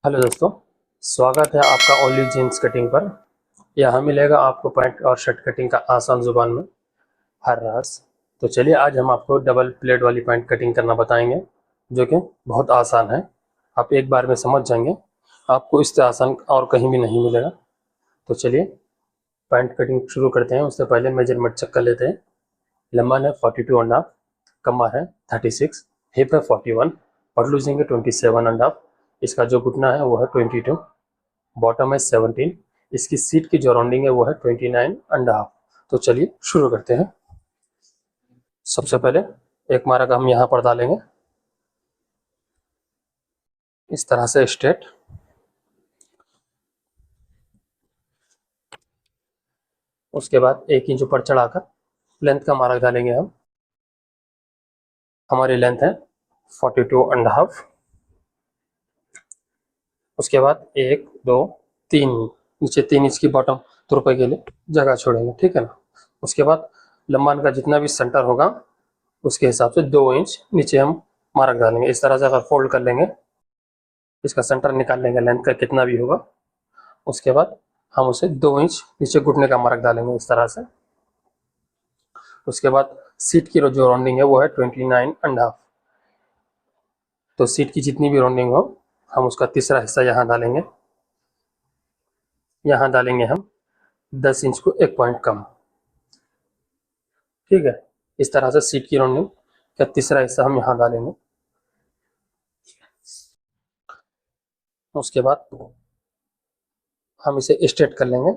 Hello दोस्तों, स्वागत है आपका ओनली जीन्स कटिंग पर। यहाँ मिलेगा आपको पैंट और शर्ट कटिंग का आसान जुबान में हर राज। तो चलिए आज हम आपको डबल प्लेट वाली पैंट कटिंग करना बताएंगे, जो कि बहुत आसान है। आप एक बार में समझ जाएंगे, आपको इससे आसान और कहीं भी नहीं मिलेगा। तो चलिए पैंट कटिंग शुरू करते हैं। उससे पहले मेजरमेंट चेक कर लेते हैं। लंबा है 42.5, कमर है 36, हिप है 41, और लूजिंग है 27.5। इसका जो घुटना है वो है 22, बॉटम है 17। इसकी सीट की जो राउंडिंग है वो है 29.5। तो चलिए शुरू करते हैं। सबसे पहले एक मार्क हम यहाँ पर डालेंगे, इस तरह से स्ट्रेट। उसके बाद 1 इंच ऊपर चढ़ाकर लेंथ का मार्क डालेंगे हम। हमारी लेंथ है 42.5। उसके बाद 1 2 3, नीचे 3 इंच की बॉटम तुरपाई के लिए जगह छोड़ेंगे, ठीक है ना। उसके बाद लंबान का जितना भी सेंटर होगा उसके हिसाब से 2 इंच नीचे हम मार्क डालेंगे। इस तरह से अगर फोल्ड कर लेंगे, इसका सेंटर निकाल लेंगे लेंथ का कितना भी होगा। उसके बाद हम उसे 2 इंच नीचे घुटने का मार्क डालेंगे इस तरह से। उसके बाद सीट की जो राउंडिंग है वो है 29.5। तो सीट की जितनी भी राउंडिंग हो हम उसका तीसरा हिस्सा यहाँ डालेंगे। यहाँ डालेंगे हम 10 इंच को 1 पॉइंट कम, ठीक है। इस तरह से सीट की राउंडिंग का तीसरा हिस्सा हम यहाँ डालेंगे। उसके बाद हम इसे स्ट्रेट कर लेंगे।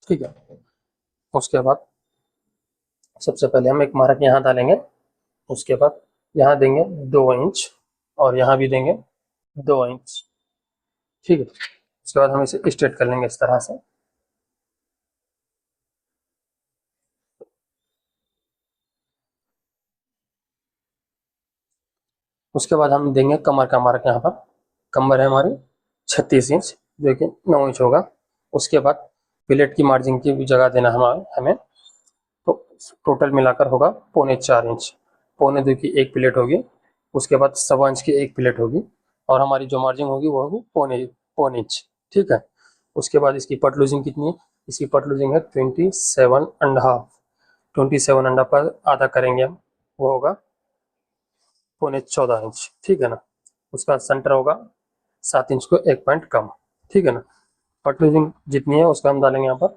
ठीक है। उसके बाद सबसे पहले हम एक मार्क यहाँ डालेंगे। उसके बाद यहाँ देंगे 2 इंच, और यहाँ भी देंगे 2 इंच, ठीक है। उसके बाद हम इसे स्ट्रेट कर लेंगे इस तरह से। उसके बाद हम देंगे कमर का मार्क यहाँ पर। कमर है हमारी 36 इंच, जो कि 9 इंच होगा। उसके बाद प्लेट की मार्जिन की भी जगह देना हमें। तो टोटल मिलाकर होगा 3.25 इंच। 3.25 की एक प्लेट होगी, उसके बाद 1.25 इंच की एक प्लेट होगी, और हमारी जो मार्जिन होगी वो होगी 0.25 इंच, ठीक है। उसके बाद इसकी पट लूजिंग कितनी है? इसकी पट लूजिंग है 27.5। 27.5 पर आधा करेंगे हम, वो होगा 14.25 इंच, ठीक है ना। उसका सेंटर होगा 7 इंच को 1 पॉइंट कम, ठीक है ना। पट लूजिंग जितनी है उसका हम डालेंगे यहाँ पर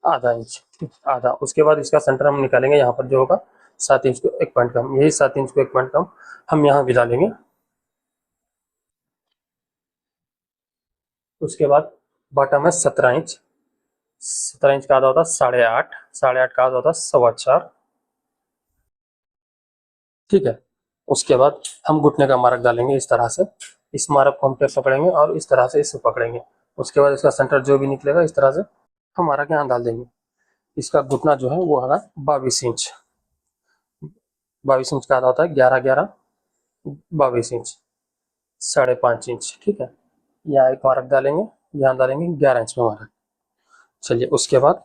आधा इंच, आधा। उसके बाद इसका सेंटर हम निकालेंगे यहाँ पर जो होगा 7 इंच को 1 पॉइंट कम। यही 7 इंच को 1 पॉइंट कम हम यहाँ भी डालेंगे। उसके बाद बॉटम है 17 इंच। 17 इंच का आधा होता है 8.5, 8.5 का आधा होता है 4.25, ठीक है। उसके बाद हम घुटने का मार्क डालेंगे इस तरह से। इस मार्क को हम टेप पकड़ेंगे और इस तरह से इसे पकड़ेंगे। उसके बाद इसका सेंटर जो भी निकलेगा इस तरह से हम मार्क यहाँ डाल देंगे। इसका घुटना जो है वो होगा 22 इंच। 22 इंच का आधा होता है 11 11, 22 इंच, 5.5 इंच, ठीक है। यहाँ एक मार्क डालेंगे, यहाँ डालेंगे 11 इंच में मार्क। चलिए उसके बाद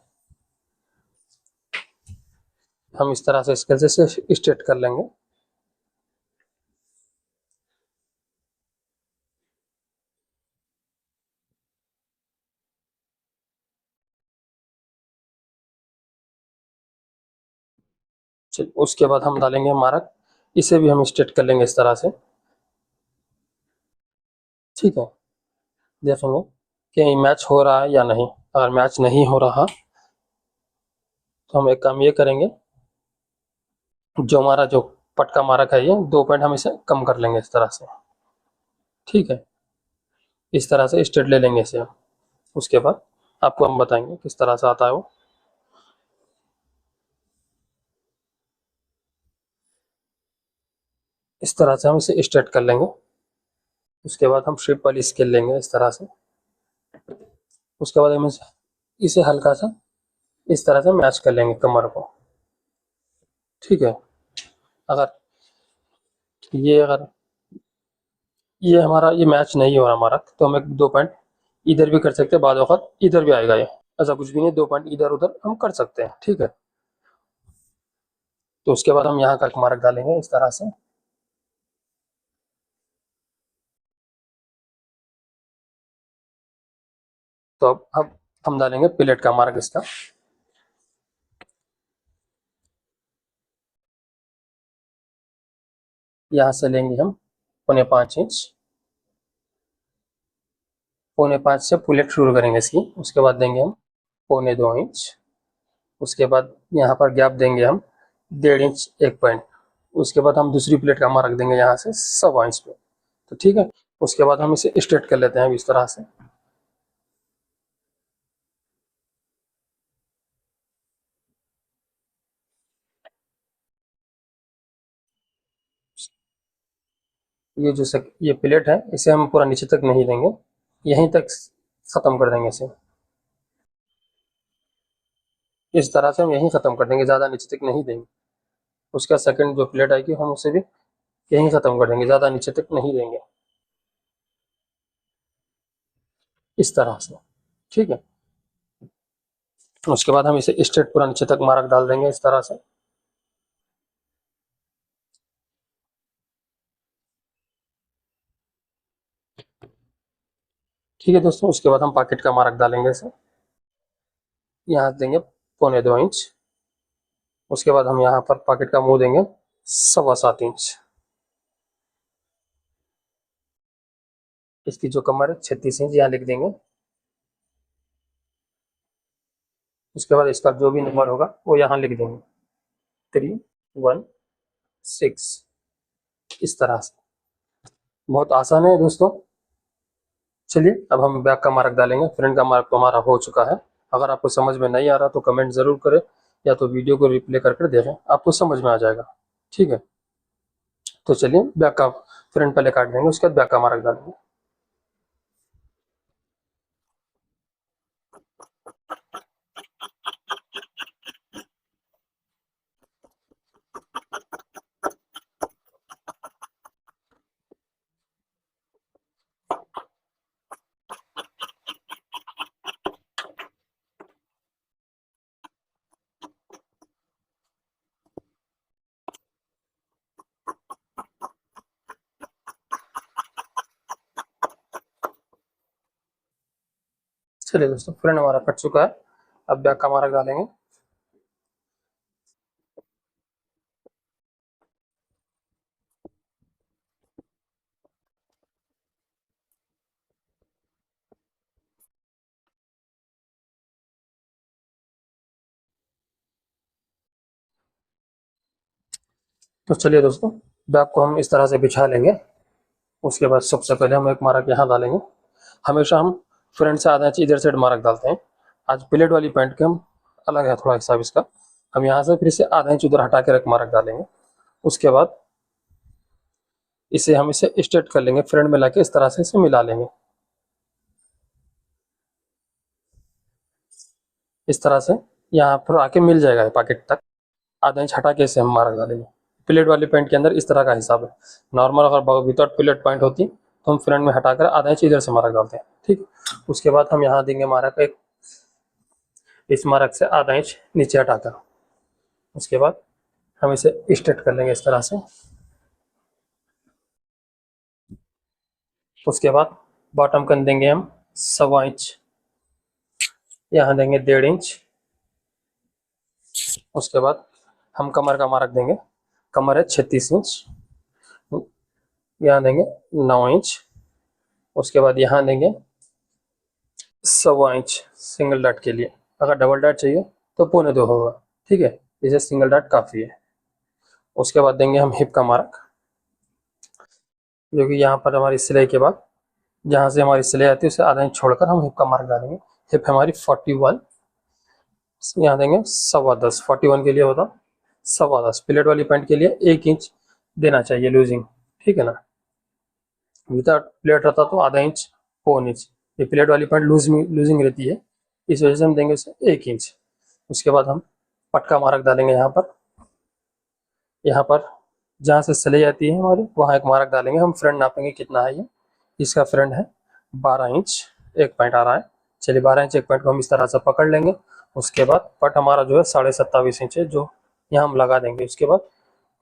हम इस तरह से स्केल से स्ट्रेट कर लेंगे। चलिए उसके बाद हम डालेंगे मार्क। इसे भी हम स्ट्रेट कर लेंगे इस तरह से, ठीक है। देखेंगे कि मैच हो रहा है या नहीं। अगर मैच नहीं हो रहा तो हम एक काम ये करेंगे, जो हमारा जो पटका मार्क है ये 2 पॉइंट हम इसे कम कर लेंगे इस तरह से, ठीक है। इस तरह से स्ट्रेट ले लेंगे इसे हम। उसके बाद आपको हम बताएंगे किस तरह से आता है वो। इस तरह से हम इसे स्ट्रेट कर लेंगे। उसके बाद हम शेप वाली स्केल लेंगे इस तरह से। उसके बाद हम इसे हल्का सा इस तरह से मैच कर लेंगे कमर को, ठीक है। अगर ये अगर ये हमारा ये मैच नहीं हो रहा हमारा, तो हम एक 2 पॉइंट इधर भी कर सकते हैं, बाद वक़्त इधर भी आएगा ये। ऐसा कुछ भी नहीं, 2 पॉइंट इधर-उधर हम कर सकते हैं, ठीक है। तो उसके बाद हम यहाँ का एक मार्क डालेंगे इस तरह से। तो अब हम डालेंगे पिलेट का मार्क इसका। यहाँ से लेंगे हम 5.25 इंच, 5.25 से पिलेट शुरू करेंगे इसकी। उसके बाद देंगे हम 2.25 इंच। उसके बाद यहाँ पर गैप देंगे हम 1.5 इंच 1 पॉइंट। उसके बाद हम दूसरी प्लेट का मार्क देंगे यहाँ से 1.25 इंच पे। तो ठीक है, उसके बाद हम इसे स्ट्रेट कर लेते हैं इस तरह से। ये प्लेट है, इसे हम पूरा नीचे तक नहीं देंगे, यहीं तक ख़त्म कर देंगे इसे। इस तरह से हम यहीं ख़त्म कर देंगे, ज़्यादा नीचे तक नहीं देंगे। उसका सेकंड जो प्लेट आएगी हम उसे भी यहीं ख़त्म कर देंगे, ज़्यादा नीचे तक नहीं देंगे, इस तरह से, ठीक है। उसके बाद हम इसे स्ट्रेट पूरा नीचे तक मार्क डाल देंगे इस तरह से। ठीक है दोस्तों, उसके बाद हम पॉकेट का मार्क डालेंगे इसे। यहाँ देंगे 2.25 इंच। उसके बाद हम यहाँ पर पॉकेट का मुंह देंगे 7.25 इंच। इसकी जो कमर है 36 इंच, यहाँ लिख देंगे। उसके बाद इसका जो भी नंबर होगा वो यहाँ लिख देंगे, 316, इस तरह से। बहुत आसान है दोस्तों। चलिए अब हम बैक का मार्क डालेंगे। फ्रंट का मार्क तो हमारा हो चुका है। अगर आपको समझ में नहीं आ रहा तो कमेंट ज़रूर करें, या तो वीडियो को रिप्ले करके देखें, आपको समझ में आ जाएगा, ठीक है। तो चलिए बैक का फ्रंट पहले काट देंगे, उसके बाद बैक का मार्क डालेंगे। चलिए दोस्तों, फ्रंट हमारा कट चुका है। अब बैक का मार्क डालेंगे। तो चलिए दोस्तों, बैक को हम इस तरह से बिछा लेंगे। उसके बाद सबसे पहले हम एक मार्क यहाँ डालेंगे। हमेशा हम फ्रंट से आधा इंच इधर साइड मार्क डालते हैं। आज प्लेट वाली पैंट के हम अलग है थोड़ा हिसाब इसका। हम यहाँ से फिर से आधा इंच उधर हटा के एक मार्क डालेंगे। उसके बाद इसे स्ट्रेट कर लेंगे, फ्रंट में लाके इस तरह से इसे मिला लेंगे। इस तरह से यहाँ पर आके मिल जाएगा पॉकेट तक। आधा इंच हटा के इसे हम मार्क डालेंगे। प्लेट वाली पैंट के अंदर इस तरह का हिसाब है। नॉर्मल अगर विदाउट प्लेट पैंट होती तो हम फ्रंट में हटाकर आधा इंच इधर से मार्क डालते हैं, ठीक। उसके बाद हम यहाँ देंगे मार्क एक, इस मार्क से आधा इंच नीचे हटाकर। उसके बाद हम इसे स्ट्रेट कर लेंगे इस तरह से। उसके बाद बॉटम कन देंगे हम 1.25 इंच, यहाँ देंगे 1.5 इंच। उसके बाद हम कमर का मार्क देंगे। कमर है 36 इंच, यहाँ देंगे 9 इंच। उसके बाद यहाँ देंगे 1.25 इंच सिंगल डॉट के लिए। अगर डबल डॉट चाहिए तो 2.25 होगा, ठीक है। इसे सिंगल डॉट काफ़ी है। उसके बाद देंगे हम हिप का मार्क, जो कि यहाँ पर हमारी सिलाई के बाद जहाँ से हमारी सिलाई आती है उसे आधा इंच छोड़कर हम हिप का मार्क डालेंगे। हिप हमारी 41, यहाँ देंगे 10.25। 41 के लिए होता 10.25। प्लेट वाली पैंट के लिए 1 इंच देना चाहिए लूजिंग, ठीक है ना। विदाउट प्लेट रहता तो आधा इंच, 4 इंच। ये प्लेट वाली पैंट लूजिंग रहती है, इस वजह से हम देंगे उसे 1 इंच। उसके बाद हम पटका मार्क डालेंगे। यहाँ पर जहाँ से सिलाई आती है हमारी वहाँ एक मार्क डालेंगे। हम फ्रंट नापेंगे कितना है ये इसका फ्रंट है 12 इंच 1 पॉइंट आ रहा है। चलिए 12 इंच 1 पॉइंट को हम इस तरह से पकड़ लेंगे। उसके बाद पट हमारा जो है 27.5 इंच है, जो यहाँ हम लगा देंगे। उसके बाद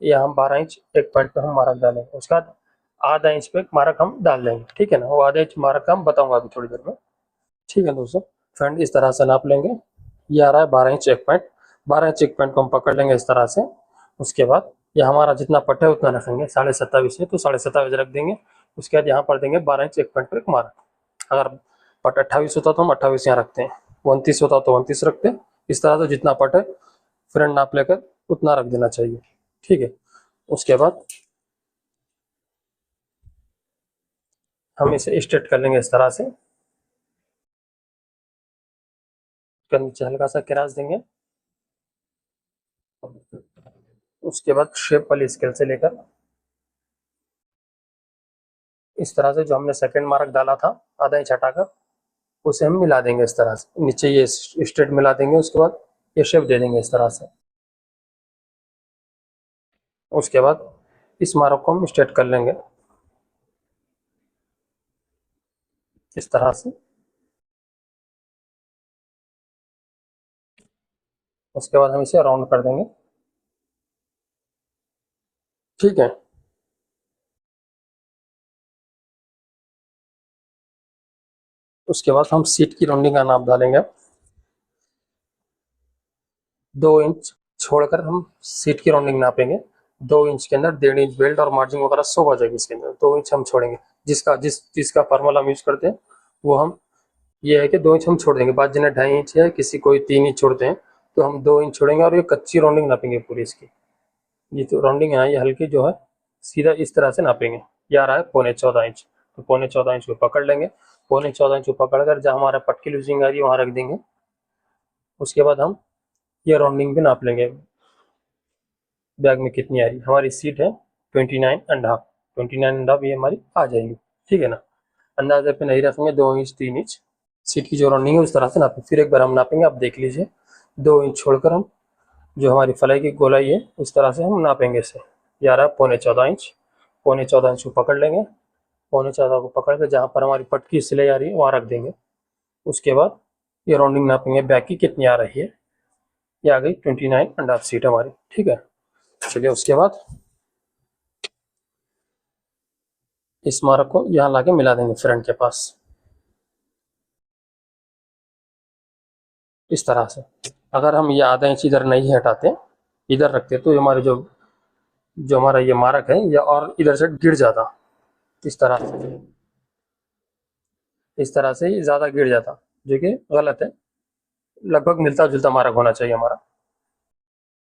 यहाँ हम 12 इंच 1 पॉइंट पे हम मार्क डालेंगे। उसके बाद आधा इंच पे मार्क हम डाल देंगे, ठीक है ना। वो आधा इंच मार्क हम बताऊंगा अभी थोड़ी देर में, ठीक है दोस्तों। फ्रंट इस तरह से नाप लेंगे। ये आ रहा है 12 इंच 1 पॉइंट। 12 इंच 1 पॉइंट को हम पकड़ लेंगे इस तरह से। उसके बाद ये हमारा जितना पट है उतना रखेंगे, 27.5 है तो 27.5 रख देंगे। उसके बाद यहाँ पर देंगे 12 इंच 1 पॉइंट पर एक मार्क। अगर पट 28 होता तो हम 28 यहाँ रखते हैं, 29 होता तो 29 रखते हैं। इस तरह से जितना पट है फ्रंट नाप लेकर उतना रख देना चाहिए, ठीक है। उसके बाद हम इसे स्ट्रेट कर लेंगे इस तरह से। नीचे हल्का सा क्रॉस देंगे। उसके बाद शेप वाली स्केल से लेकर इस तरह से जो हमने सेकंड मार्क डाला था आधा इंच हटाकर, उसे हम मिला देंगे इस तरह से। नीचे ये स्ट्रेट मिला देंगे। उसके बाद ये शेप दे देंगे इस तरह से। उसके बाद इस मार्क को हम स्ट्रेट कर लेंगे इस तरह से। उसके बाद हम इसे राउंड कर देंगे, ठीक है। उसके बाद हम सीट की राउंडिंग का नाप डालेंगे। 2 इंच छोड़कर हम सीट की राउंडिंग नापेंगे। 2 इंच के अंदर 1.5 इंच बेल्ट और मार्जिन वगैरह सब आ जाएगी इसके अंदर। 2 इंच हम छोड़ेंगे। जिसका फॉर्मूला हम यूज करते हैं वो हम ये है कि 2 इंच हम छोड़ देंगे। बात जिन्हें 2.5 इंच है, किसी कोई 3 इंच छोड़ते हैं, तो हम 2 इंच छोड़ेंगे और ये कच्ची राउंडिंग नापेंगे पूरी इसकी। ये तो राउंडिंग है, ये हल्की जो है सीधा इस तरह से नापेंगे। ये आ रहा है 14.25 इंच, तो 14.25 इंच को पकड़ लेंगे। 14.25 इंच को पकड़कर जहाँ हमारा पट की लूजिंग आ रही है वहाँ रख देंगे। उसके बाद हम ये राउंडिंग भी नाप लेंगे। बैग में कितनी आ रही है, हमारी सीट है 29.5। 29.5 ये हमारी आ जाएगी, ठीक है ना। अंदाजे पे नहीं रखेंगे 2 इंच 3 इंच। सीट की जो राउंडिंग है उस तरह से नापें। फिर एक बार हम नापेंगे, आप देख लीजिए। 2 इंच छोड़कर हम जो हमारी फलाई की गोलाई है उस तरह से हम नापेंगे इसे। ये आ रहा है 14.25 इंच। 14.25 इंच को पकड़ लेंगे। 14.25 को पकड़ कर जहाँ पर हमारी पट की सिलाई आ रही है वहाँ रख देंगे। उसके बाद ये राउंडिंग नापेंगे बैक की कितनी आ रही है। ये आ गई 29.5 सीट हमारी, ठीक है। चलिए उसके बाद इस मार्क को यहाँ लाके मिला देंगे फ्रंट के पास इस तरह से। अगर हम ये आधा इंच इधर नहीं हटाते, इधर रखते, तो हमारे जो जो हमारा ये मार्क है ये और इधर से गिर जाता इस तरह से। इस तरह से ये ज़्यादा गिर जाता, जो कि गलत है। लगभग मिलता जुलता मार्क होना चाहिए हमारा।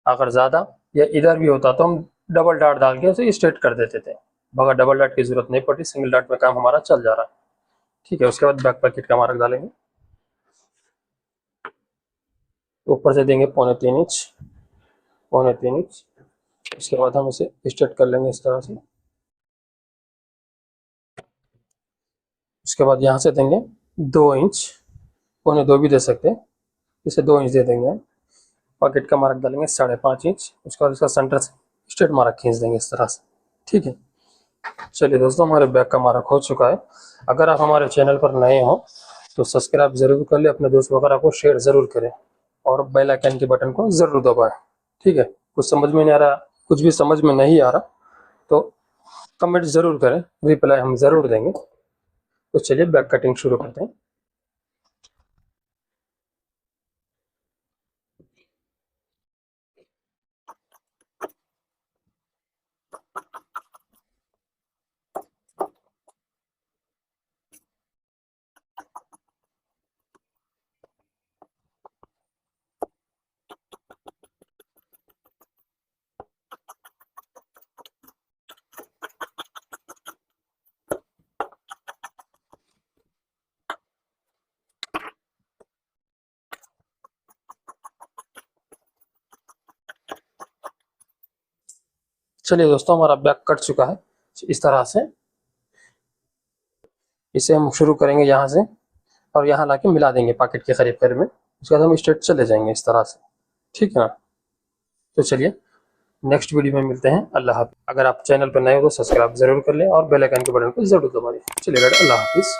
अगर ज़्यादा या इधर भी होता तो हम डबल डॉट डाल के उसे स्ट्रेट कर देते थे, मगर डबल डॉट की जरूरत नहीं पड़ी, सिंगल डॉट में काम हमारा चल जा रहा है, ठीक है। उसके बाद बैक पैकेट का मार्क डालेंगे। ऊपर से देंगे 3.25 इंच, 3.25 इंच। उसके बाद हम इसे स्ट्रेट कर लेंगे इस तरह से। उसके बाद यहाँ से देंगे 2 इंच, 2.25 भी दे सकते हैं, इसे 2 इंच दे देंगे। पॉकेट का मार्क डालेंगे 5.5 इंच। उसके बाद इसका सेंटर से स्ट्रेट मार्क खींच देंगे इस तरह से, ठीक है। चलिए दोस्तों, हमारे बैक का मार्क हो चुका है। अगर आप हमारे चैनल पर नए हो तो सब्सक्राइब जरूर कर ले, अपने दोस्त वगैरह को शेयर जरूर करें और बेल आइकन के बटन को जरूर दबाएं, ठीक है। कुछ समझ में नहीं आ रहा, कुछ भी समझ में नहीं आ रहा तो कमेंट जरूर करें, रिप्लाई हम जरूर देंगे। तो चलिए बैक कटिंग शुरू करते हैं। चलिए दोस्तों, हमारा बैक कट चुका है इस तरह से। इसे हम शुरू करेंगे यहाँ से और यहाँ लाके मिला देंगे पॉकेट के करीब करीब में। उसके बाद हम स्ट्रेट चले जाएंगे इस तरह से, ठीक है ना। तो चलिए नेक्स्ट वीडियो में मिलते हैं। अल्लाह हाफिज़। अगर आप चैनल पर नए हो तो सब्सक्राइब जरूर कर लें और बेल आइकन के बटन को जरूर दबा दें। चलिए अल्लाह हाफिज़।